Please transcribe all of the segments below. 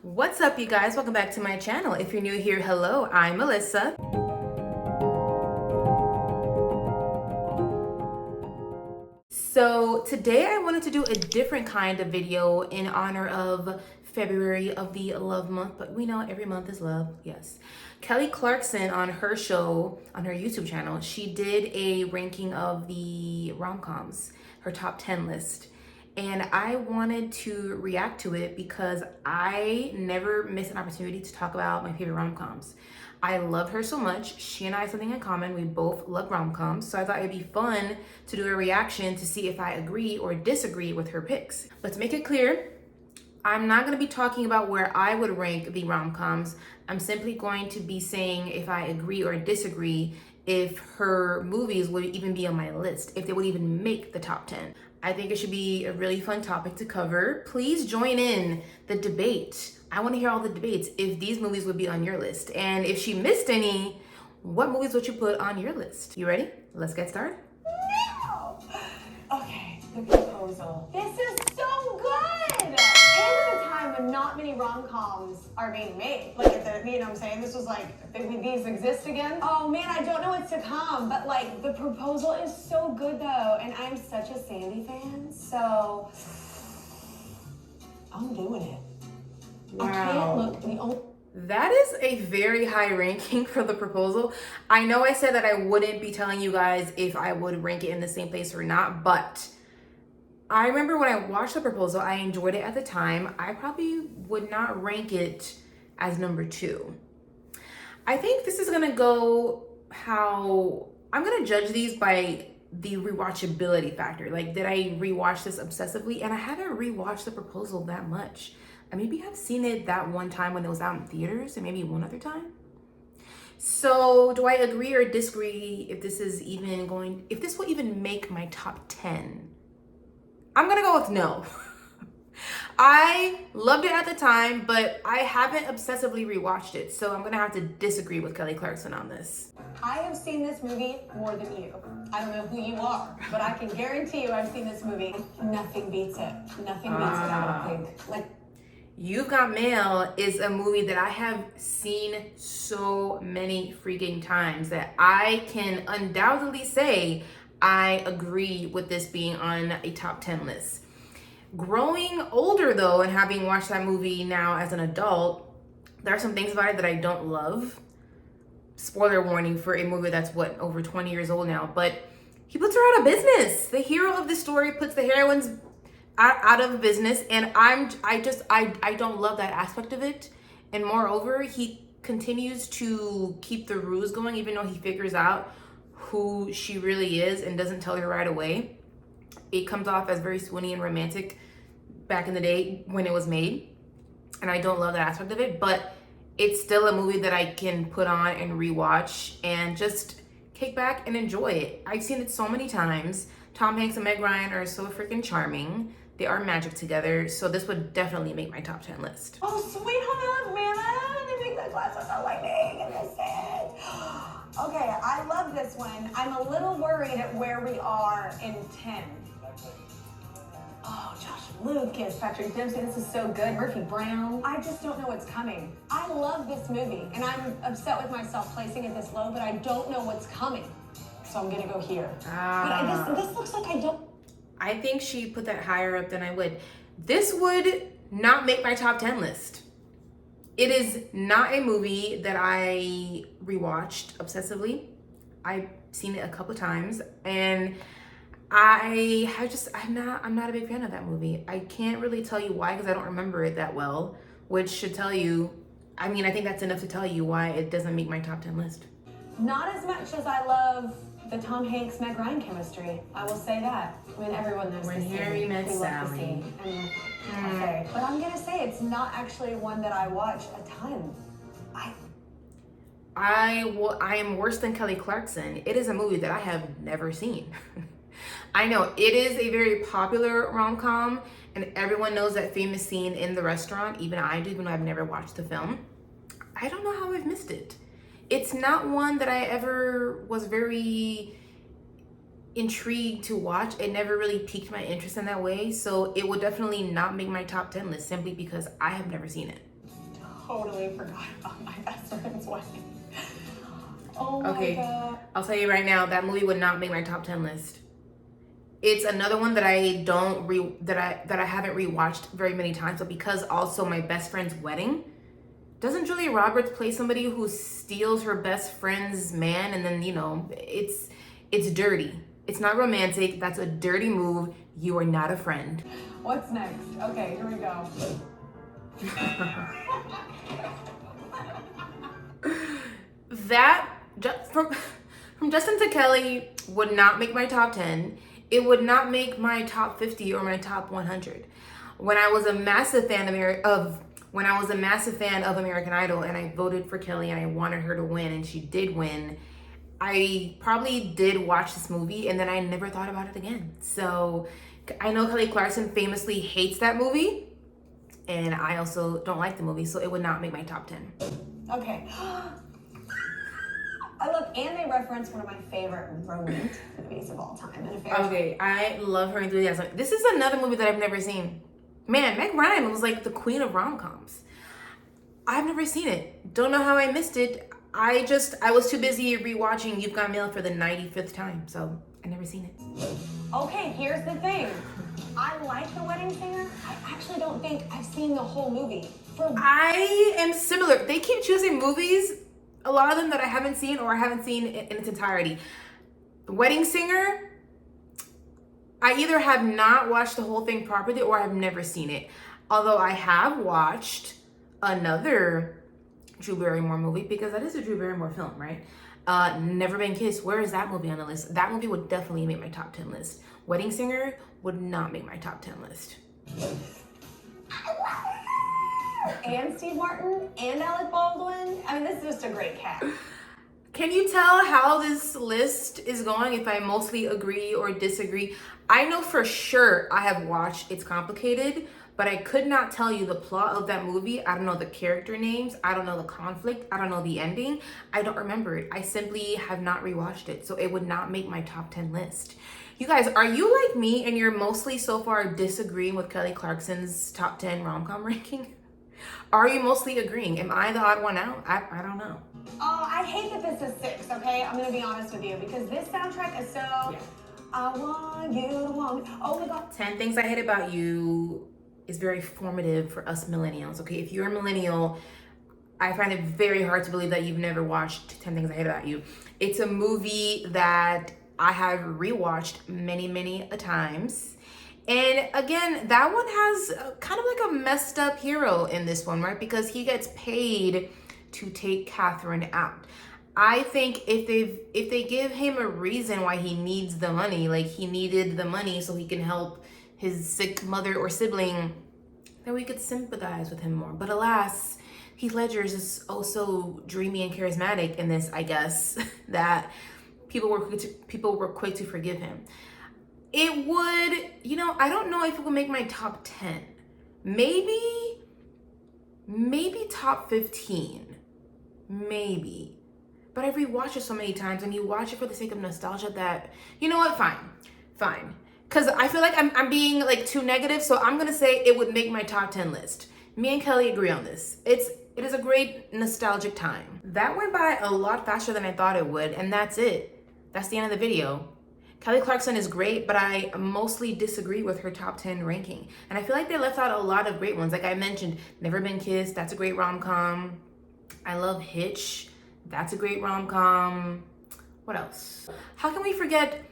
What's up, you guys? Welcome back to my channel. If you're new here, hello, I'm Melissa. So today I wanted to do a different kind of video in honor of February of the love month, but we know every month is love, yes. Kelly Clarkson on her show, on her YouTube channel, she did a ranking of the rom-coms, her top 10 list. And I wanted to react to it because I never miss an opportunity to talk about my favorite rom-coms. I love her so much. She and I have something in common. We both love rom-coms. So I thought it'd be fun to do a reaction to see if I agree or disagree with her picks. But to make it clear, I'm not going to be talking about where I would rank the rom-coms. I'm simply going to be saying if I agree or disagree if her movies would even be on my list, if they would even make the top 10. I think it should be a really fun topic to cover. Please join in the debate. I want to hear all the debates if these movies would be on your list. And if she missed any, what movies would you put on your list? You ready? Let's get started. No! Okay, The Proposal. This is so good! And at a time when not many rom-coms are being made. Like, if they're, you know what I'm saying? This was like, these exist again? Oh man, I don't know what's to come, but like, The Proposal is so good though, and I'm such a Sandy fan, so I'm doing it. Wow. I can't look the only... That is a very high ranking for The Proposal. I know I said that I wouldn't be telling you guys if I would rank it in the same place or not, but I remember when I watched The Proposal, I enjoyed it at the time. I probably would not rank it as number 2. I think this is gonna go how I'm gonna judge these by the rewatchability factor. Like, did I rewatch this obsessively? And I haven't rewatched The Proposal that much. I maybe have seen it that one time when it was out in theaters and maybe one other time. So do I agree or disagree if this is even going, if this will even make my top 10? I'm gonna go with no. I loved it at the time, but I haven't obsessively rewatched it. So I'm gonna have to disagree with Kelly Clarkson on this. I have seen this movie more than you. I don't know who you are, but I can guarantee you I've seen this movie. Nothing beats it. Nothing beats it, I don't think. Like, You've Got Mail is a movie that I have seen so many freaking times that I can undoubtedly say I agree with this being on a top 10 list. Growing older though, and having watched that movie now as an adult, there are some things about it that I don't love. Spoiler warning for a movie that's over 20 years old now, but he puts her out of business. The hero of the story puts the heroine's out of business, and I don't love that aspect of it. And moreover, he continues to keep the ruse going even though he figures out who she really is and doesn't tell her right away. It comes off as very swoony and romantic back in the day when it was made, and I don't love that aspect of it, but it's still a movie that I can put on and rewatch and just kick back and enjoy it. I've seen it so many times. Tom Hanks and Meg Ryan are so freaking charming. They are magic together, so this would definitely make my top 10 list. oh, sweet home Alabama, they make that glass without lightning, and that's it. Okay, I love this one. I'm a little worried at where we are in 10. Oh, Josh Lucas, Patrick Dempsey, this is so good. Murphy Brown. I just don't know what's coming. I love this movie, and I'm upset with myself placing it this low, but I don't know what's coming. So I'm gonna go here. But this looks like I don't. I think she put that higher up than I would. This would not make my top 10 list. It is not a movie that I rewatched obsessively. I've seen it a couple times, and I'm not a big fan of that movie. I can't really tell you why because I don't remember it that well, which should tell you, I think that's enough to tell you why it doesn't make my top 10 list. Not as much as I love the Tom Hanks Meg Ryan chemistry. I will say that. I mean, everyone knows When the Harry scene. Met We love the Sally. scene. Okay. But I'm gonna say it's not actually one that I watch a ton. I am worse than Kelly Clarkson. It is a movie that I have never seen. I know it is a very popular rom-com, and everyone knows that famous scene in the restaurant. Even I do, even though I've never watched the film. I don't know how I've missed it. It's not one that I ever was very intrigued to watch. It never really piqued my interest in that way. So it would definitely not make my top 10 list simply because I have never seen it. totally forgot about my best friend's wedding. Oh my Okay, God. I'll tell you right now, that movie would not make my top 10 list. It's another one that I haven't rewatched very many times, but because also my best friend's wedding, doesn't Julia Roberts play somebody who steals her best friend's man, and then, you know, it's dirty. It's not romantic. That's a dirty move. You are not a friend. What's next? Okay, here we go. That from Justin to Kelly would not make my top 10. It would not make my top 50 or my top 100. When I was a massive fan of American Idol and I voted for Kelly and I wanted her to win and she did win, I probably did watch this movie and then I never thought about it again. So I know Kelly Clarkson famously hates that movie, and I also don't like the movie, so it would not make my top 10. Okay. Look, and they reference one of my favorite romantic movies of all time. Okay, I love Her Enthusiasm. This is another movie that I've never seen. Man, Meg Ryan was like the queen of rom-coms. I've never seen it. Don't know how I missed it. I was too busy rewatching You've Got Mail for the 95th time, so I never seen it. Okay, here's the thing. I like The Wedding Singer. I actually don't think I've seen the whole movie. I am similar. They keep choosing movies, a lot of them that I haven't seen or I haven't seen in its entirety. The Wedding Singer, I either have not watched the whole thing properly or I've never seen it. Although I have watched another Drew Barrymore movie, because that is a Drew Barrymore film, right? Never Been Kissed. Where is that movie on the list? That movie would definitely make my top 10 list. Wedding Singer would not make my top 10 list. And Steve Martin and Alec Baldwin. I mean, this is just a great cast. Can you tell how this list is going if I mostly agree or disagree? I know for sure I have watched It's Complicated, but I could not tell you the plot of that movie. I don't know the character names. I don't know the conflict. I don't know the ending. I don't remember it. I simply have not rewatched it, so it would not make my top 10 list. You guys, are you like me and you're mostly so far disagreeing with Kelly Clarkson's top 10 rom-com ranking? Are you mostly agreeing? Am I the odd one out? I don't know. Oh, I hate that this is 6, okay? I'm gonna be honest with you, because this soundtrack is so... Yeah. I want you to want me. Oh my God. 10 Things I Hate About You is very formative for us millennials, okay? If you're a millennial, I find it very hard to believe that you've never watched 10 Things I Hate About You. It's a movie that I have rewatched many, many a times. And again, that one has kind of like a messed up hero in this one, right? Because he gets paid to take Catherine out. I think if they give him a reason why he needs the money, like he needed the money so he can help his sick mother or sibling, then we could sympathize with him more. But alas, Heath Ledger is just oh so dreamy and charismatic in this, I guess, that people were quick to forgive him. It would, you know, I don't know if it would make my top 10. Maybe top 15. Maybe. But I've rewatched it so many times, and you watch it for the sake of nostalgia that, you know what, fine. Because I feel like I'm being like too negative, so I'm gonna say it would make my top 10 list. Me and Kelly agree on this. It is a great nostalgic time. That went by a lot faster than I thought it would, and that's it. That's the end of the video. Kelly Clarkson is great, but I mostly disagree with her top 10 ranking. And I feel like they left out a lot of great ones. Like I mentioned, Never Been Kissed, that's a great rom-com. I love Hitch, that's a great rom-com. What else? How can we forget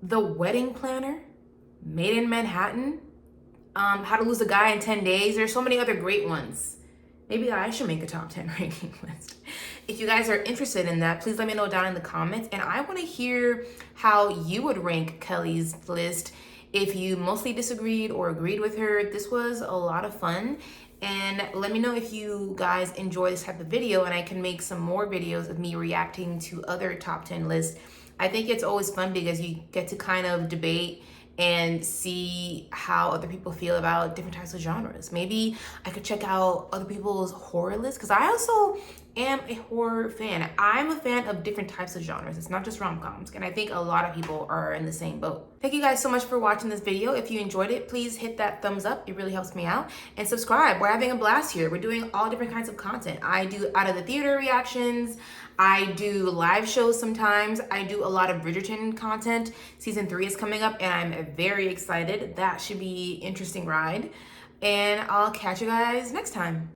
The Wedding Planner, Made in Manhattan, How to Lose a Guy in 10 Days? There's so many other great ones. Maybe I should make a top 10 ranking list. If you guys are interested in that, please let me know down in the comments. And I want to hear how you would rank Kelly's list. If you mostly disagreed or agreed with her, this was a lot of fun. And let me know if you guys enjoy this type of video and I can make some more videos of me reacting to other top 10 lists. I think it's always fun because you get to kind of debate and see how other people feel about different types of genres. Maybe I could check out other people's horror lists, because I also am a horror fan. I'm a fan of different types of genres. It's not just rom-coms, and I think a lot of people are in the same boat. Thank you guys so much for watching this video. If you enjoyed it, please hit that thumbs up. It really helps me out. And subscribe. We're having a blast here. We're doing all different kinds of content. I do out of the theater reactions. I do live shows sometimes. I do a lot of Bridgerton content. Season 3 is coming up and I'm very excited. That should be an interesting ride. And I'll catch you guys next time.